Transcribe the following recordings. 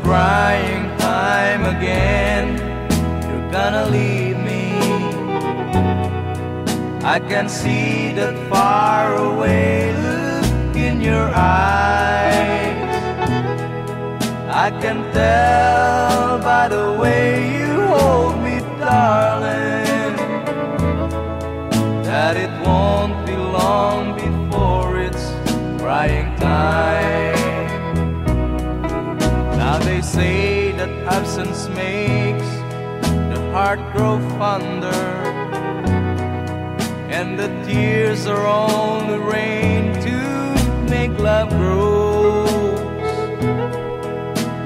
crying time again. You're gonna leave me. I can see that faraway look in your eyes. I can tell by the way you hold me, darling, that it won't be long before it's crying time. Now they say that absence makes the heart grow fonder, and the tears are only rain to make love grows.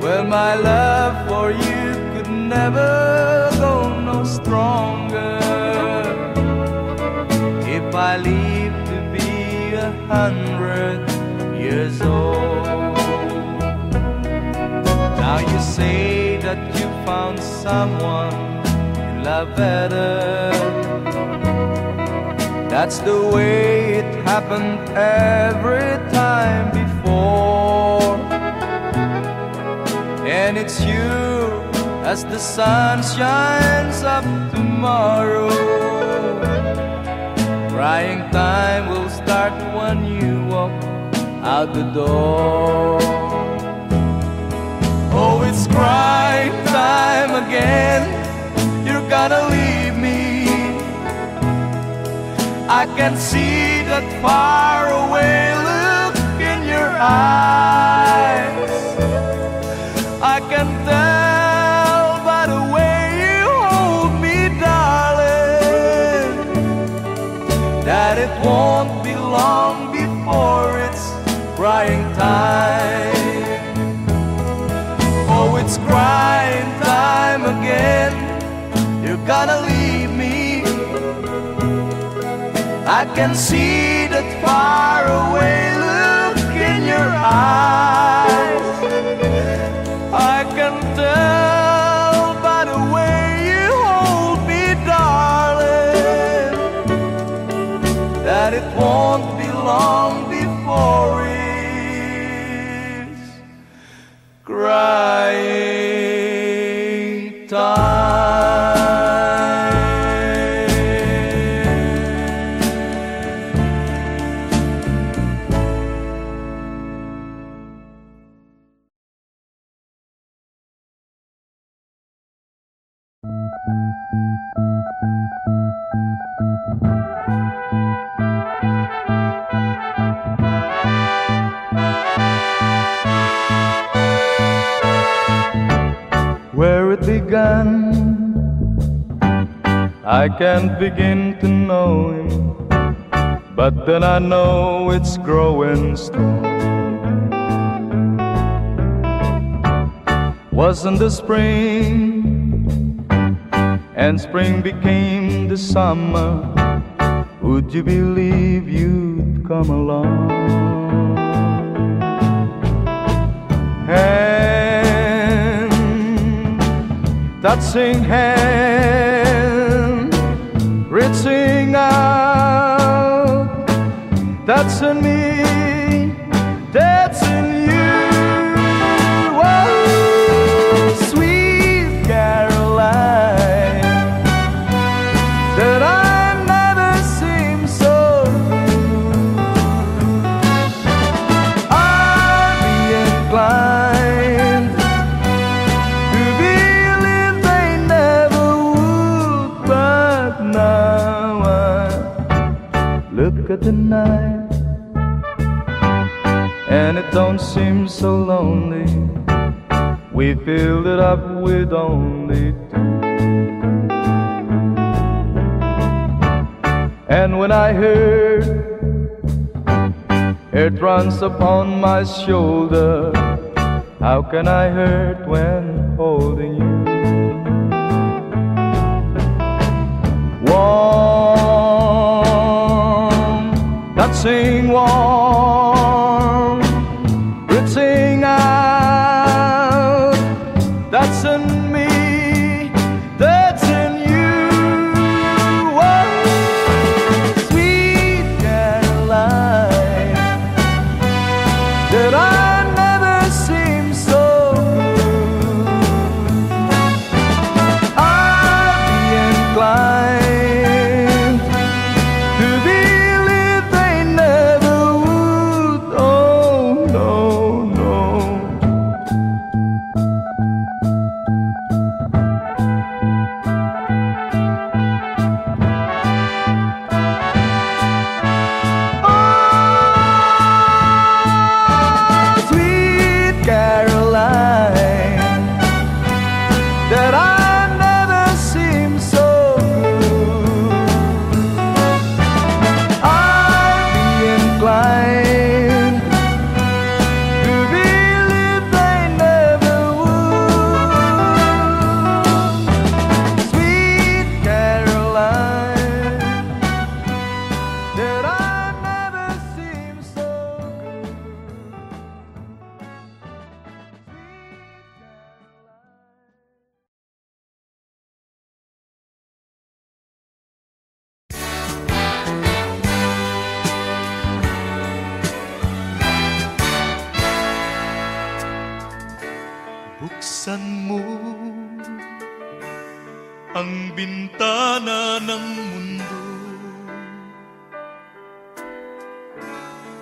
Well, my love for you could never go no stronger if I live to be 100 years old. Now you say that you found someone you love better. That's the way it happened every time before. And it's you as the sun shines up tomorrow. Crying time will start when you walk out the door. Oh, it's crying time again. You're gonna leave me. I can see that faraway look in your eyes. I can tell by the way you hold me, darling, that it won't be long before it's crying time. Oh, it's crying time again. You're gonna leave me. I can see that faraway look in your eyes. I can tell by the way you hold me, darling, that it won't be long before it's crying time. Where it began, I can't begin to know him, but then I know it's growing strong. Wasn't the spring, and spring became the summer, would you believe you'd come along? Touching hand, reaching out, touching me, touching you. Oh, sweet Caroline, that I've never seen so good. I'd be inclined to believe they never would, but now I look at the night and it don't seem so lonely. We filled it up with only two. And when I heard it runs upon my shoulder, how can I hurt when holding you? Warm, touching warm, reaching out, touching me, touching you. Oh, sweet Caroline, that I never seem so good.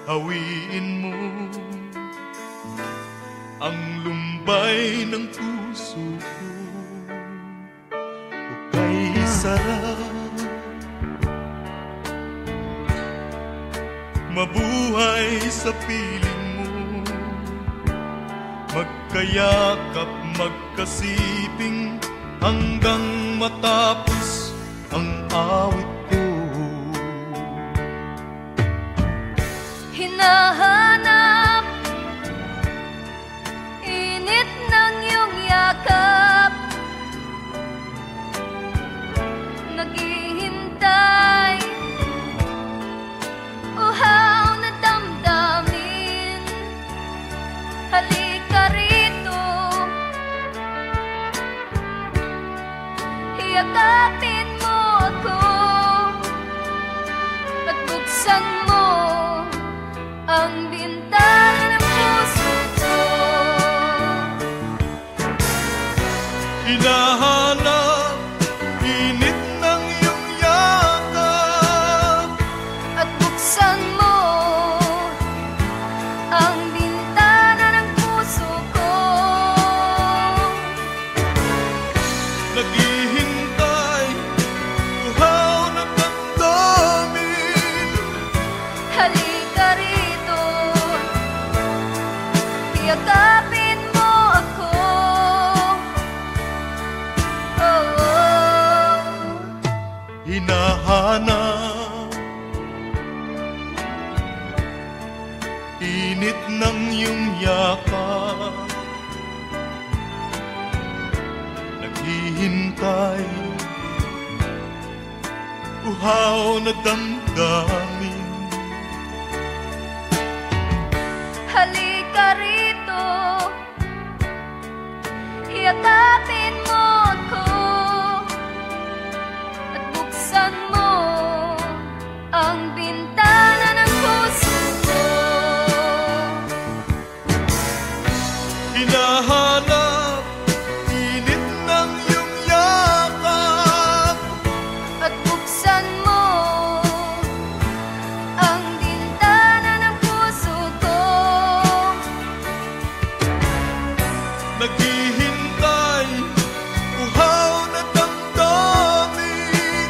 hawiin mo ang lumbay ng puso ko. Hukay sarap, mabuhay sa piling mo, magkayakap, magkasiping hanggang matapos ang awit ko. Hinahanap init ng iyong yakap, naghihintay uhaw na damdamin. Halika rito, hiyakapin mo ako at buksan mo ang bintana ng puso ko. Hinahanap init ng iyong yakap At buksan mo ang bintana ng puso ko. naghihintay, uhaw na damdamin. Halika rito, hiyakapin mo ako. Oh, oh. Hinahanap init ng iyong yakap, naghihintay, uhaw na damdamin. Halika rito, hiyakapin mo ako at buksan mo ang bintana ng puso ko. Hinahanap init ng iyong yakap At buksan mo ang bintana ng puso ko. naghihintay, uhaw na damdamin.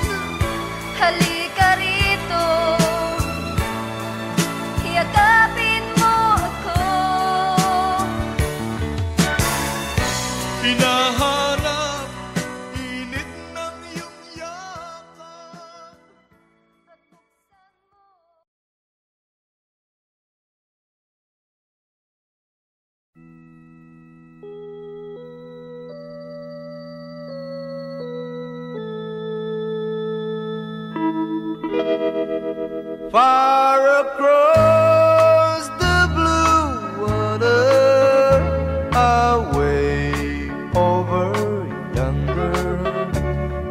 Halika rito, hiyakapin mo ako. Hinahanap init ng iyong yakap. Far across the blue water, away over yonder,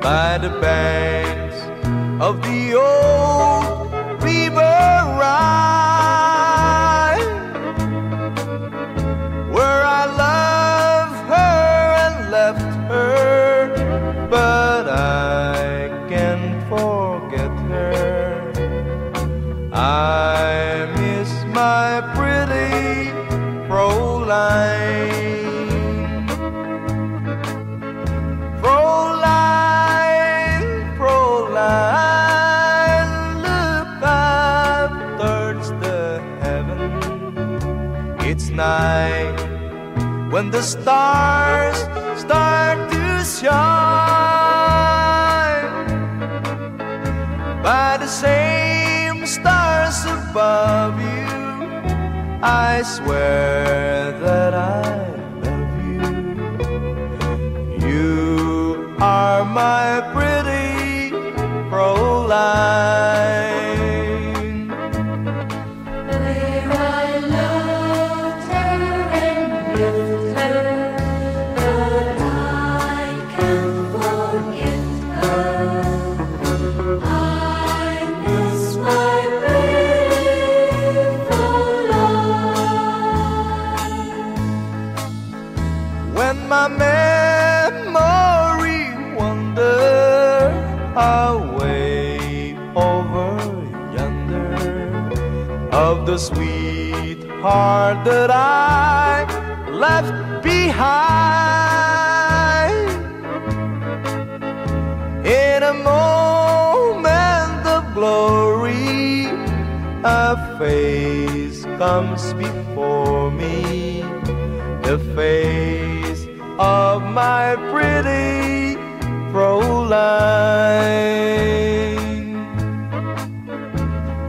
by the banks of the old river Rhine, where I loved her and left her, but I can't forget her. I miss my pretty Fräulein. Fräulein, Fräulein, look up towards the heaven. It's night when the stars start to shine. By the same stars above you, I swear that I love you. You are my pretty Fräulein. Where I loved her and lived her, but I can't forget her. I miss my pretty Fräulein. When my memory wanders away over yonder, of the sweetheart that I left behind. In a moment of glory, a face comes before me, the face of my pretty Fräulein.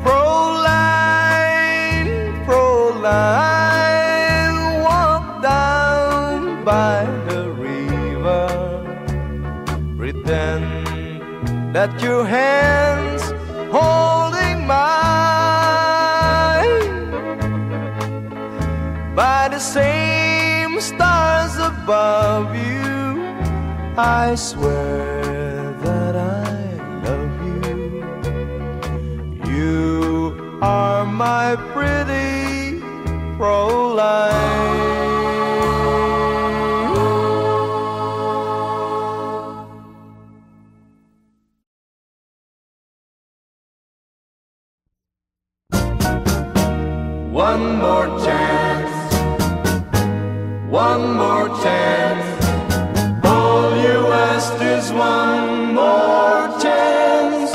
Fräulein, Fräulein, walk down by the river, pretend that your hands holding mine. By the same stars above you, I swear that I love you. You are my pretty Fräulein. One more chance, one more chance. All you ask is one more chance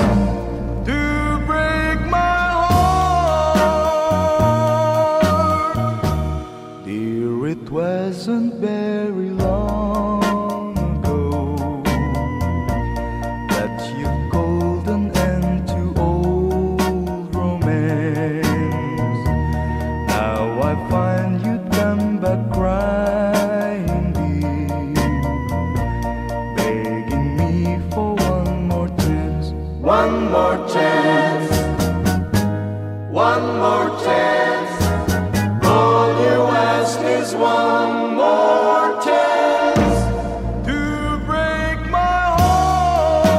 to break my heart. Dear, it wasn't very long ago that you called an end to old romance. Now I find you come back crying, begging me for one more chance. One more chance, one more chance. All you ask is one more chance to break my heart.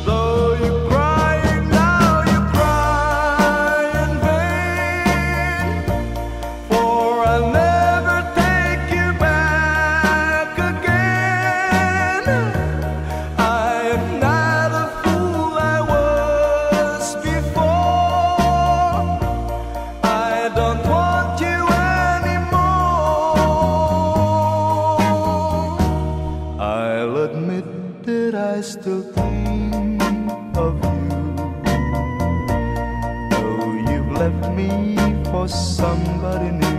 Though you're crying now, you cry in vain, for I'll never take you back again. I am not a fool I was before. I don't want you anymore. I'll admit that I still think of you, though you've left me for somebody new.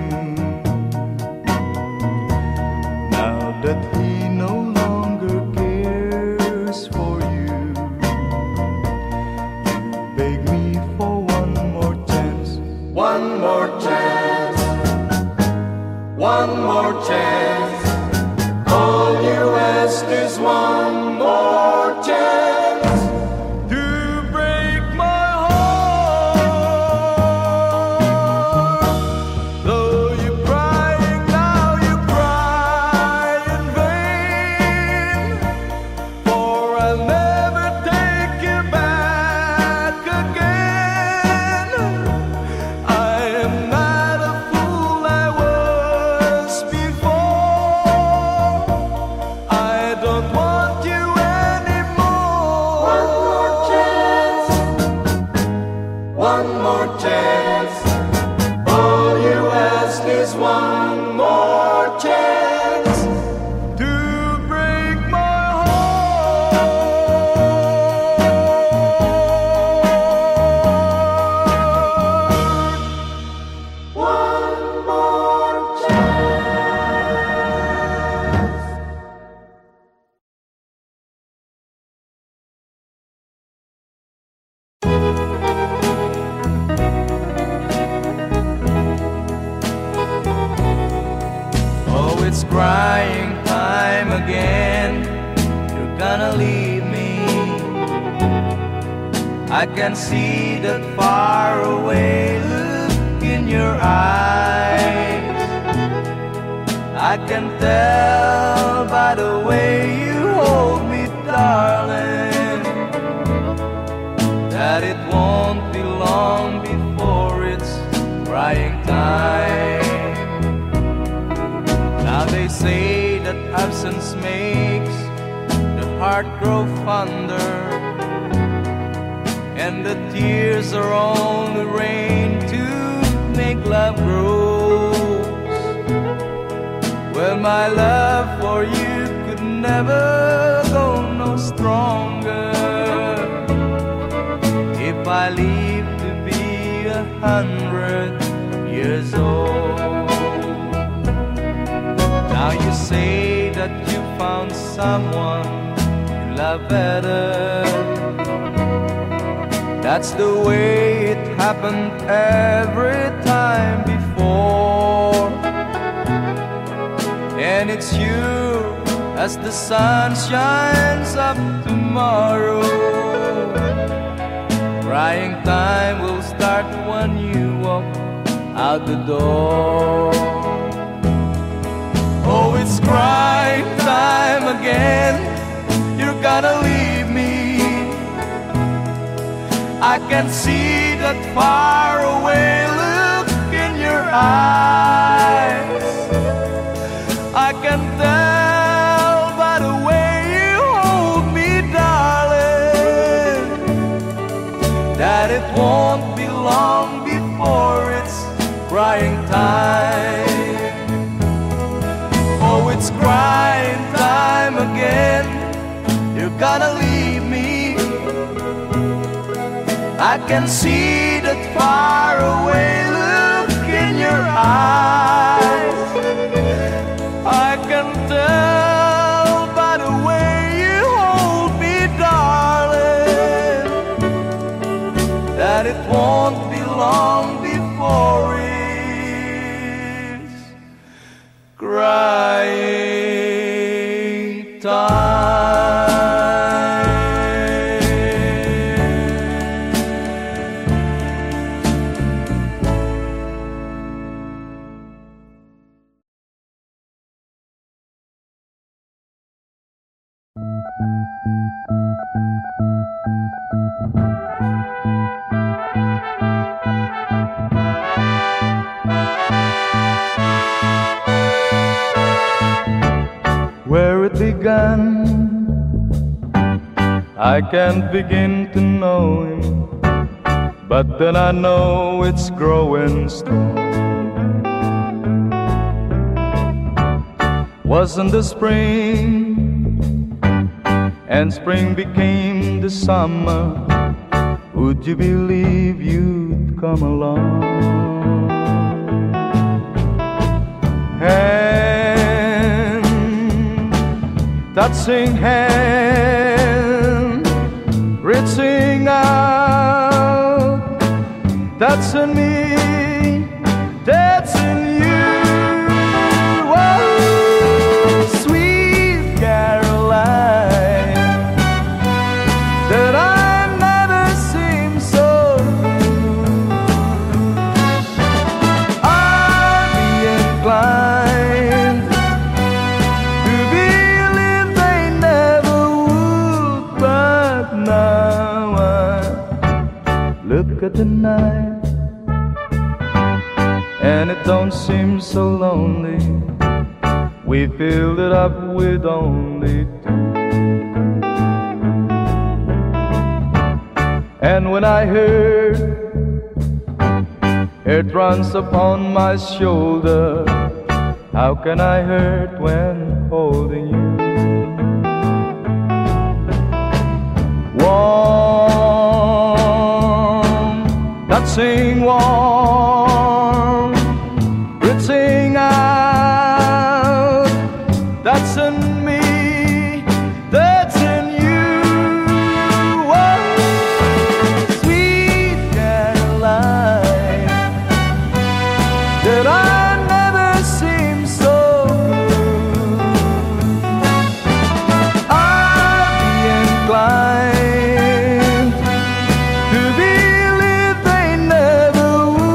Now that he no longer cares for you, you beg me for one more chance. One more chance, one more chance. All you ask is one more chance to break my heart. Though you're crying now, you cry in vain, for I'll never take you back again. I am not a fool I was before. I don't want you anymore. One more chance, one more chance. All you ask is one more chance to break my heart. One more chance. Oh, it's crying time again. You're gonna leave me. I can see that faraway look in your eyes. I can tell by the way you hold me, darling, that it won't be long before it's crying time. Now they say that absence makes the heart grow fonder, and and the tears are only rain to make love grows. Well, my love for you could never go no stronger if I live to be 100 years old. Now you say that you found someone you love better. That's the way it happened every time before. And it's you as the sun shines up tomorrow. Crying time will start when you walk out the door. Oh, it's crying time again. You're gonna leave me. I can see that far away look in your eyes. I can tell by the way you hold me, darling, that it won't be long before it's crying time. Oh, it's crying time again. You're gonna leave me. I can see that far away look in your eyes. I can tell by the way you hold me, darling, that it won't be long before it's crying time. Where it began, I can't begin to know him, but then I know it's growing strong. Wasn't the spring, and spring became the summer, would you believe you'd come along? Touching hand, reaching out, that's in me, that's in you. Oh, sweet Caroline, that I've never seen so good. I'd be inclined to believe they never would, but now I look at the night and it don't seem so lonely. We filled it up with only two. And when I heard it runs upon my shoulder, how can I hurt when holding you? Warm, touching warm, reaching out, that's in me, that's in you. Oh, sweet Caroline, that I never seem so good. I'd be inclined to believe they never would.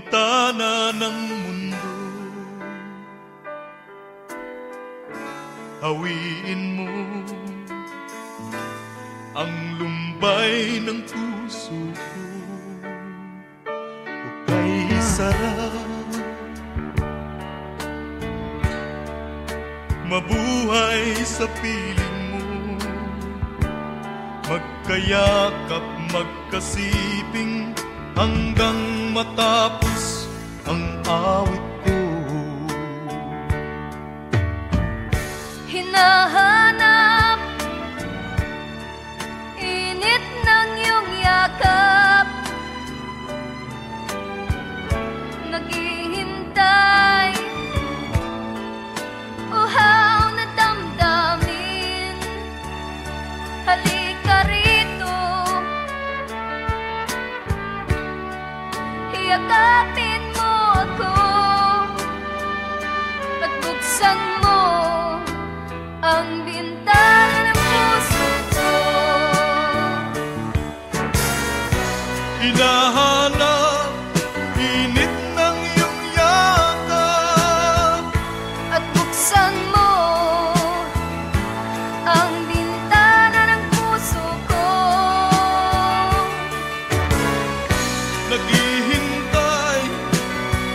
bintana ng mundo. Hawiin mo ang lumbay ng puso ko. Ukay sarap mabuhay sa piling mo, magkayakap, magkasiping hanggang matapos ang awit ko. Hinahanap init ng iyong yakap, naghihintay uhaw na damdamin. Halika rito, yakapin mo ako at buksan mo ang bintana ng puso ko. Hinahanap init ng iyong yakap At buksan mo ang bintana ng puso ko. naghihintay,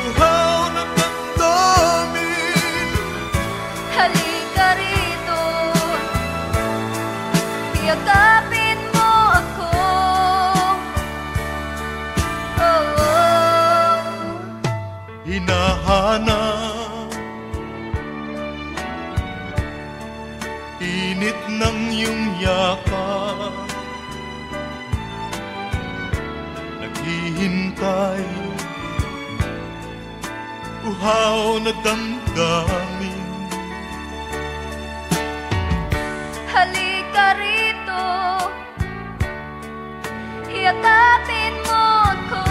uhaw na damdamin. Halika rito, yakapin mo ako. Oh, oh. Hinahanap init ng iyong yakap, naghihintay, uhaw na damdamin. Halika rito, yakapin mo ako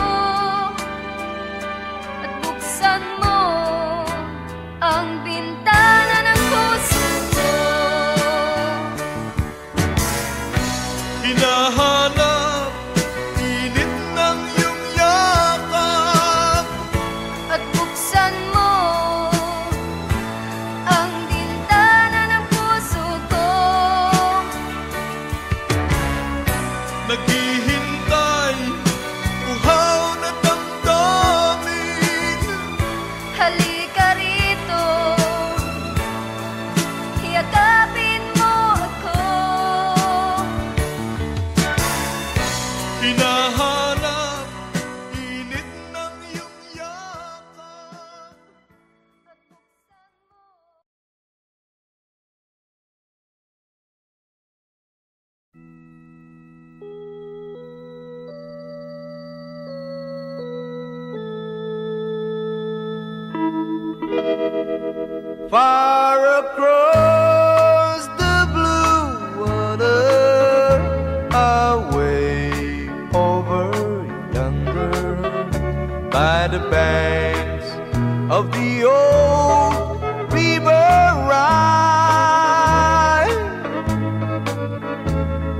at buksan mo ang bintana ng puso ko. Hinahanap init ng iyong yakap At buksan mo ang bintana ng puso ko. naghihintay, uhaw na damdamin. Halika rito, yakapin mo ako. Hinahanap init ng iyong yakap. Far across the blue water, away over yonder, by the banks of the old river Rhine,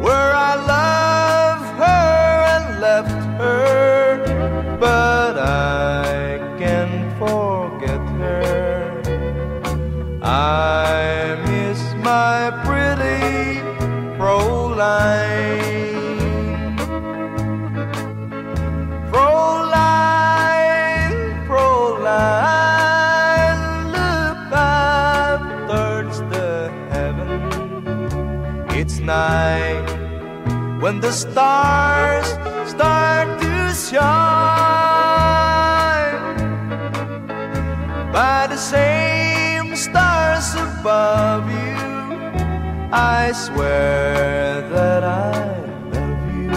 where I loved her and left her, but I can't forget her. I miss my pretty Fräulein. Fräulein, Fräulein, look up towards the heaven. It's night when the stars start to shine. By the same stars above you, I swear that I love you.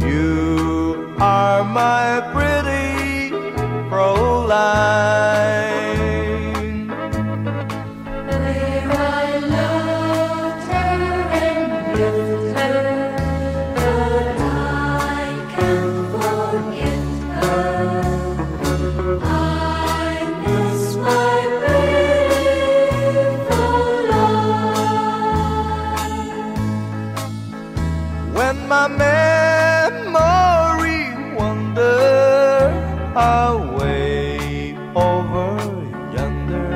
You are my pretty Fräulein. Where I loved her and lived her, but I can't forget her. I miss my beautiful life. When my memory wanders away over yonder,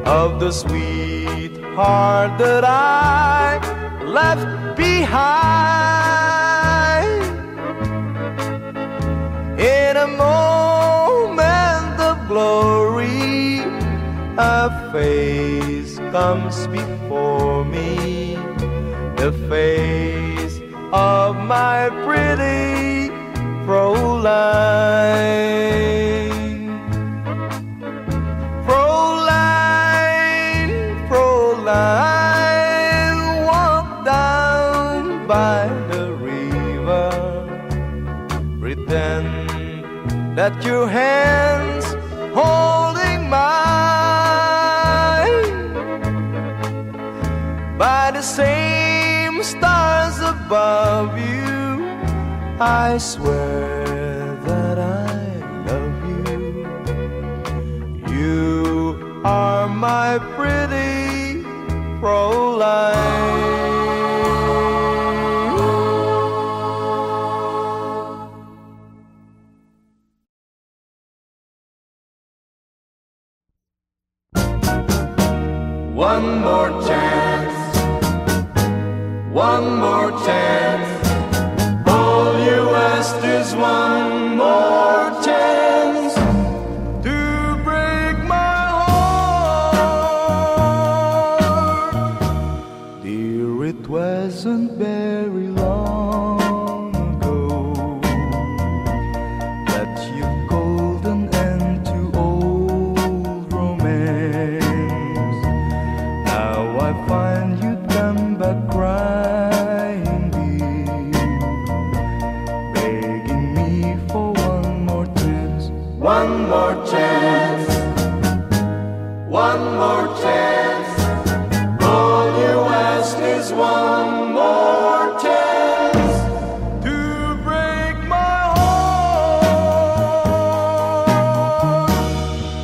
of the sweetheart that I left behind. In a moment of glory, a face comes before me, the face of my pretty Fräulein. Fräulein, Fräulein, walk down by the river, pretend that your hands holding mine. By the same stars above you, I swear that I love you. You are my pretty Fräulein. One more chance, one more chance. All you ask is one more chance to break my heart. Dear, it wasn't very long ago that you called an end to old romance. Now I find you come back crying, dear, begging me for one more chance. One more chance, one more chance. All you ask is one more chance to break my heart.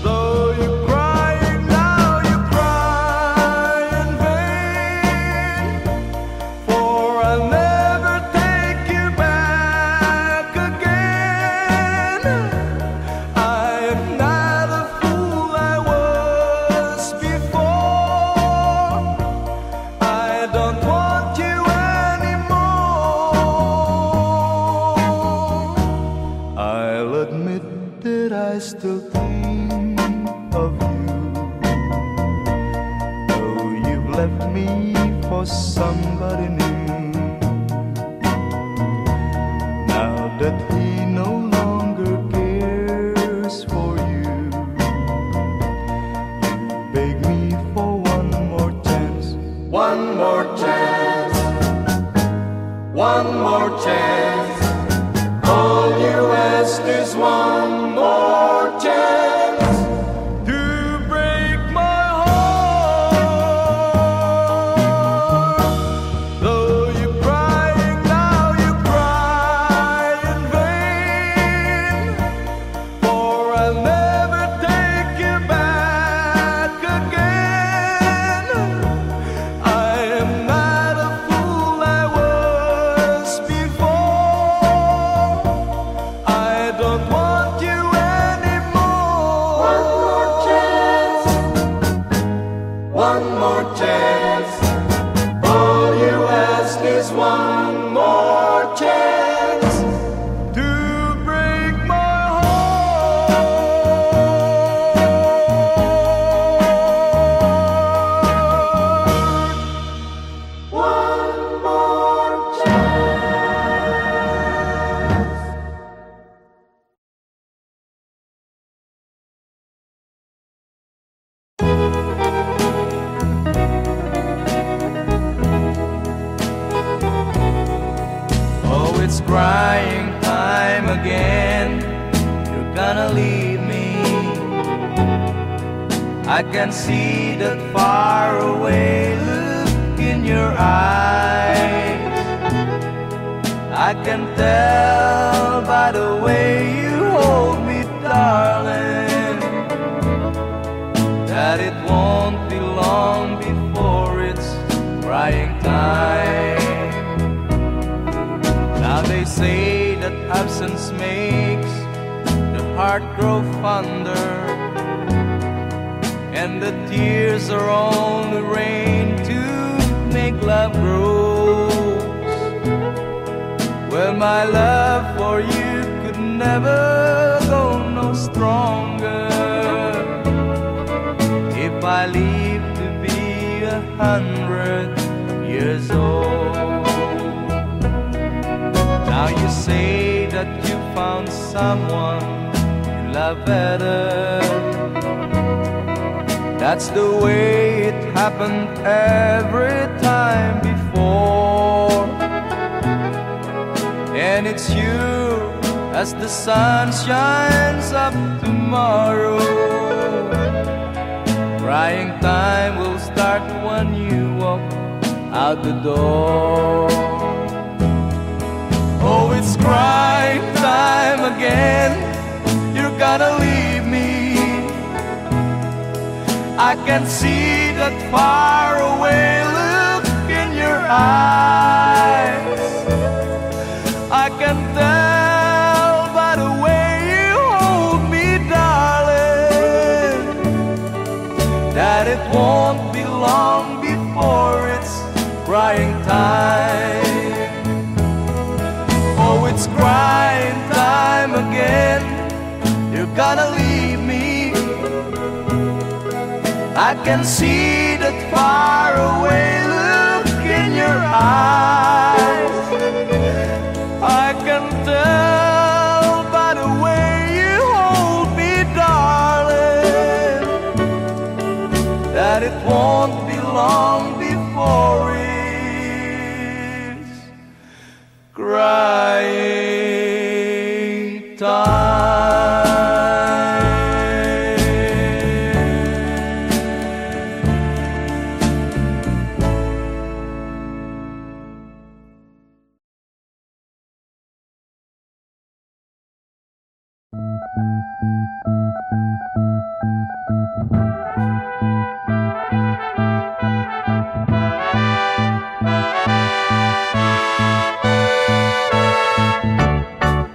Though you're crying now, you cry in vain, for I'll never take you back again. I am not a fool I was before. I don't want you anymore. I'll admit that I still think of you, though you've left me for somebody new. Now that he no longer cares for you, you beg me for one more chance. One more chance, one more chance. All you ask is one more chance to break my heart. Though you're crying now, you cry in vain, for I'll never take you back again. I am not a fool I was before. I don't want you anymore. One more chance, one more chance. All you ask is one more chance to break my heart. One more chance. Oh, it's crying time again. You're gonna leave me. I can see that far away look in your eyes. I can tell by the way you hold me, darling, that it won't be long before it's crying time. Now they say that absence makes the heart grow fonder, and the tears are only rain to make love grows. Well, my love for you could never go no stronger if I live to be 100 years old. Now you say that you found someone you love better. That's the way it happened every time before. And it's you as the sun shines up tomorrow. Crying time will start when you walk out the door. Oh, it's crying time again. You're gonna leave me. I can see that far away look in your eyes. I can tell by the way you hold me, darling, that it won't be long before it's crying time. Oh, it's crying time again. You're gonna leave me. I can see that far away look in your eyes. I can tell by the way you hold me, darling, that it won't be long before it's crying time.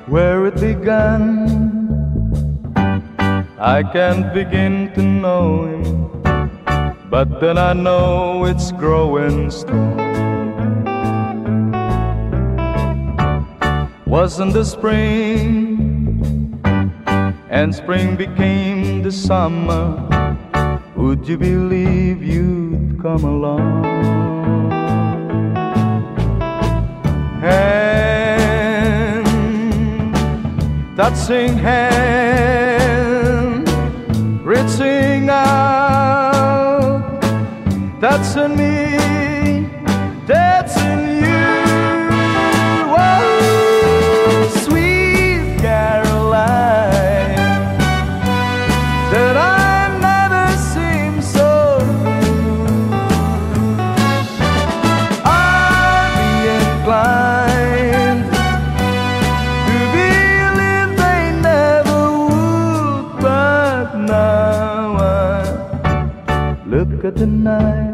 Where it began, I can't begin to know him, but then I know it's growing strong. Wasn't the spring, and spring became the summer, would you believe you'd come along? Touching hand, reaching out, touching me, touching you. Oh, sweet Caroline, that I never seem so blue. I'd be inclined to believe they never would, but now I look at the night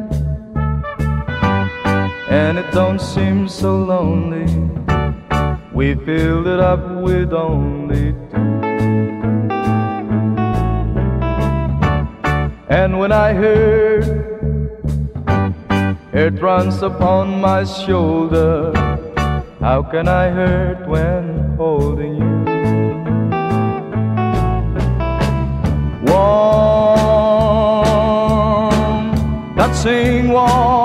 and it don't seem so lonely. We filled it up with only two. And when I heard it runs upon my shoulder, how can I hurt when holding you? Warm, touching warm,